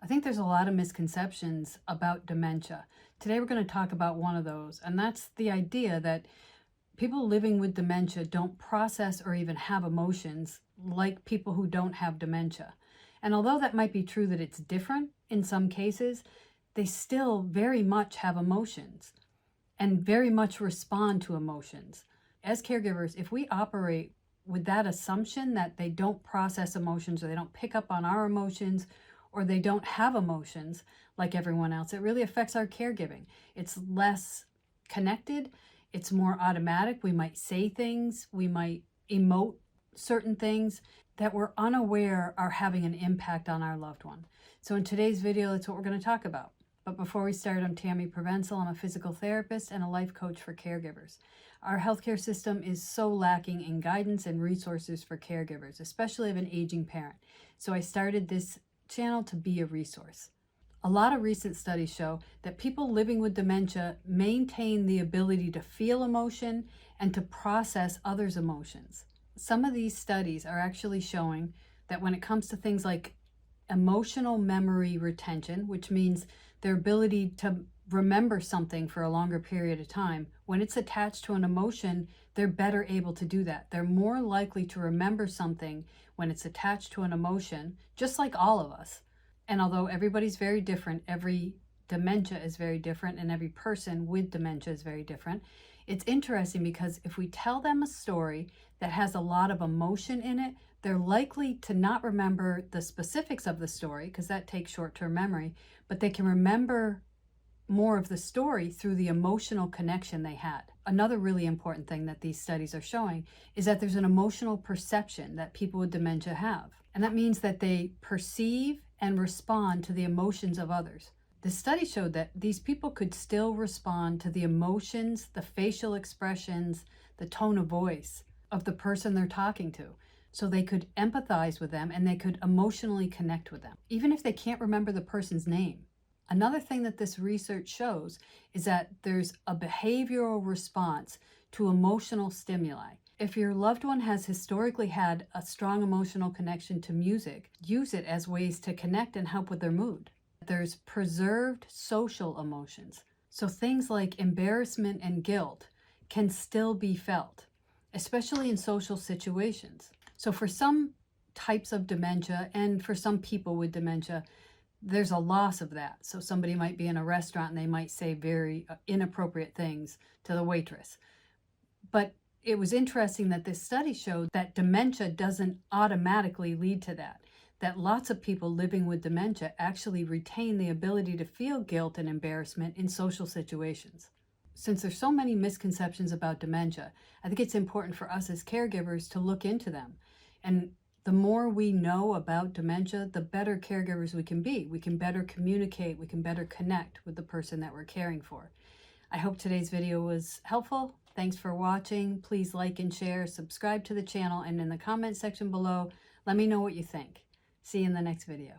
I think there's a lot of misconceptions about dementia. Today we're going to talk about one of those, and that's the idea that people living with dementia don't process or even have emotions like people who don't have dementia. And although that might be true that it's different in some cases, they still very much have emotions and very much respond to emotions. As caregivers, if we operate with that assumption that they don't process emotions or they don't pick up on our emotions or they don't have emotions like everyone else, it really affects our caregiving. It's less connected. It's more automatic. We might say things, we might emote certain things that we're unaware are having an impact on our loved one. So in today's video, that's what we're going to talk about. But before we start, I'm Tammy Provenzel. I'm a physical therapist and a life coach for caregivers. Our healthcare system is so lacking in guidance and resources for caregivers, especially of an aging parent. So I started this channel to be a resource. A lot of recent studies show that people living with dementia maintain the ability to feel emotion and to process others' emotions. Some of these studies are actually showing that when it comes to things like emotional memory retention, which means their ability to remember something for a longer period of time, when it's attached to an emotion, they're better able to do that. They're more likely to remember something when it's attached to an emotion, just like all of us. And although everybody's very different, every dementia is very different, and every person with dementia is very different, it's interesting because if we tell them a story that has a lot of emotion in it, they're likely to not remember the specifics of the story because that takes short-term memory, but they can remember more of the story through the emotional connection they had. Another really important thing that these studies are showing is that there's an emotional perception that people with dementia have. And that means that they perceive and respond to the emotions of others. The study showed that these people could still respond to the emotions, the facial expressions, the tone of voice of the person they're talking to. So they could empathize with them and they could emotionally connect with them, even if they can't remember the person's name. Another thing that this research shows is that there's a behavioral response to emotional stimuli. If your loved one has historically had a strong emotional connection to music, use it as ways to connect and help with their mood. There's preserved social emotions. So things like embarrassment and guilt can still be felt, especially in social situations. So for some types of dementia and for some people with dementia, there's a loss of that. So somebody might be in a restaurant and they might say very inappropriate things to the waitress. But it was interesting that this study showed that dementia doesn't automatically lead to that lots of people living with dementia actually retain the ability to feel guilt and embarrassment in social situations. Since there's so many misconceptions about dementia, I think it's important for us as caregivers to look into them. And the more we know about dementia, the better caregivers we can be. We can better communicate, we can better connect with the person that we're caring for. I hope today's video was helpful. Thanks for watching. Please like and share, subscribe to the channel, and in the comment section below, let me know what you think. See you in the next video.